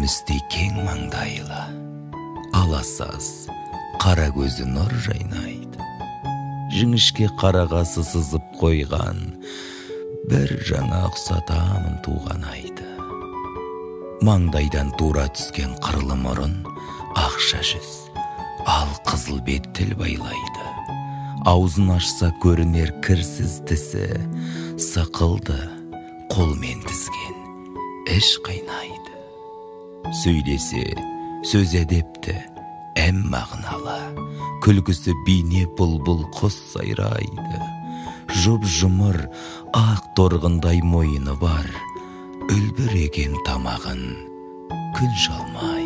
деңіздей кең маңдайлы, аласаз қара көзі нұр жайнайды. Жіңішке қарағасы сызып қойған, бір жаңа ұқсатамын туған айды. Маңдайдан тура түскен қырлы мұрын, ақша жүз, ал қызыл бет тіл байлайды. Аузын ашса көрінер кірсіз тісі, сықылды қолмен тізген, іш қайнайды. Сөйлесе сөз әдепті, әм мағыналы, күлкісі бейне бұлбұл құс сайрайды. Жұп жұмыр ақ торғындай мойыны бар, үлбіреген тамағын күн шалмай.